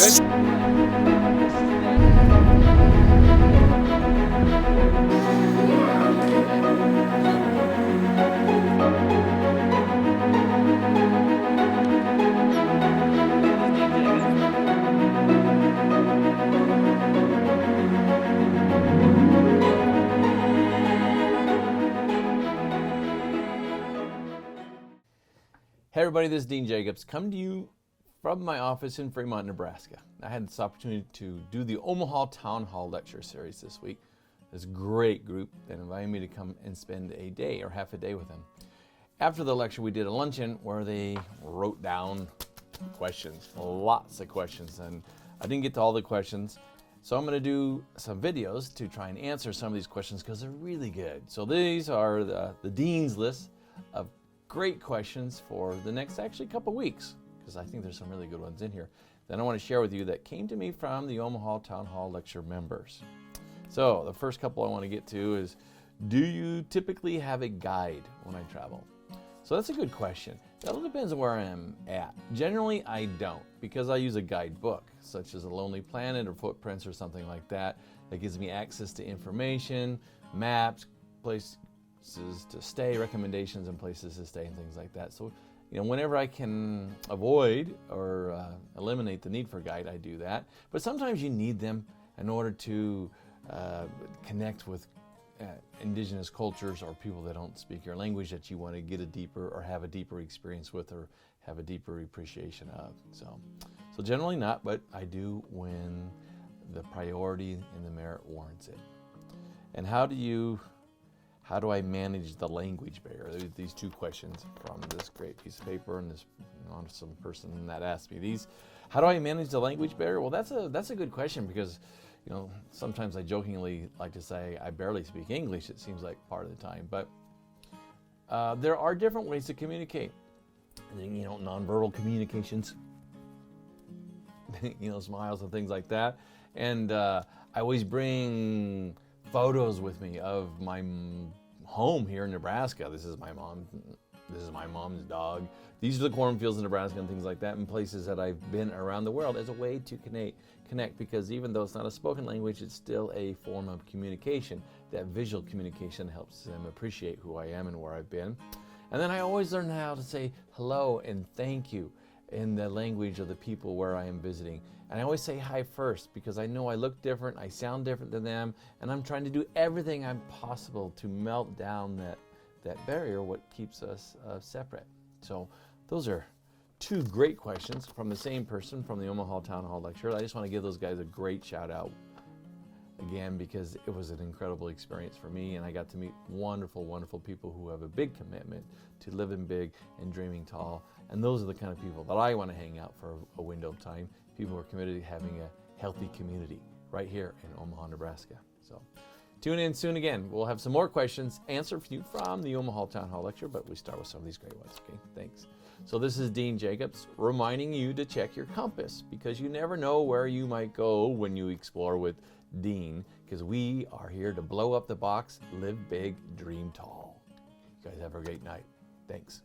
Hey everybody, this is Dean Jacobs, coming to you from my office in Fremont, Nebraska. I had this opportunity to do the Omaha Town Hall Lecture series this week. This great group that invited me to come and spend a day or half a day with them. After the lecture, we did a luncheon where they wrote down questions, lots of questions, and I didn't get to all the questions. So I'm going to do some videos to try and answer some of these questions because they're really good. So these are the Dean's list of great questions for the next actually couple weeks, because I think there's some really good ones in here that I want to share with you that came to me from the Omaha Town Hall Lecture members. So the first couple I want to get to is, do you typically have a guide when I travel? So that's a good question. It all depends on where I'm at. Generally, I don't, because I use a guidebook, such as A Lonely Planet or Footprints or something like that, that gives me access to information, maps, places to stay, recommendations and places to stay and things like that. So, whenever I can avoid or eliminate the need for a guide, I do that. But sometimes you need them in order to connect with indigenous cultures or people that don't speak your language that you want to get a deeper or have a deeper experience with or have a deeper appreciation of. So generally not, but I do when the priority and the merit warrants it. And how do I manage the language barrier? These two questions from this great piece of paper and this awesome person that asked me these. How do I manage the language barrier? Well, that's a good question because, sometimes I jokingly like to say I barely speak English, it seems like part of the time. But there are different ways to communicate. Nonverbal communications, smiles and things like that. And I always bring photos with me of my home here in Nebraska. This is my mom. This is my mom's dog. These are the cornfields in Nebraska and things like that, and places that I've been around the world as a way to connect, because even though it's not a spoken language, it's still a form of communication. That visual communication helps them appreciate who I am and where I've been. And then I always learn how to say hello and thank you in the language of the people where I am visiting. And I always say hi first because I know I look different, I sound different than them, and I'm trying to do everything I'm possible to melt down that barrier, what keeps us separate. So those are two great questions from the same person from the Omaha Town Hall Lecture. I just want to give those guys a great shout out again because it was an incredible experience for me, and I got to meet wonderful, wonderful people who have a big commitment to living big and dreaming tall. And those are the kind of people that I want to hang out for a window of time. People who are committed to having a healthy community right here in Omaha, Nebraska. So tune in soon again. We'll have some more questions answered for you from the Omaha Town Hall Lecture, but we start with some of these great ones, okay? Thanks. So this is Dean Jacobs reminding you to check your compass because you never know where you might go when you explore with Dean, because we are here to blow up the box, live big, dream tall. You guys have a great night. Thanks.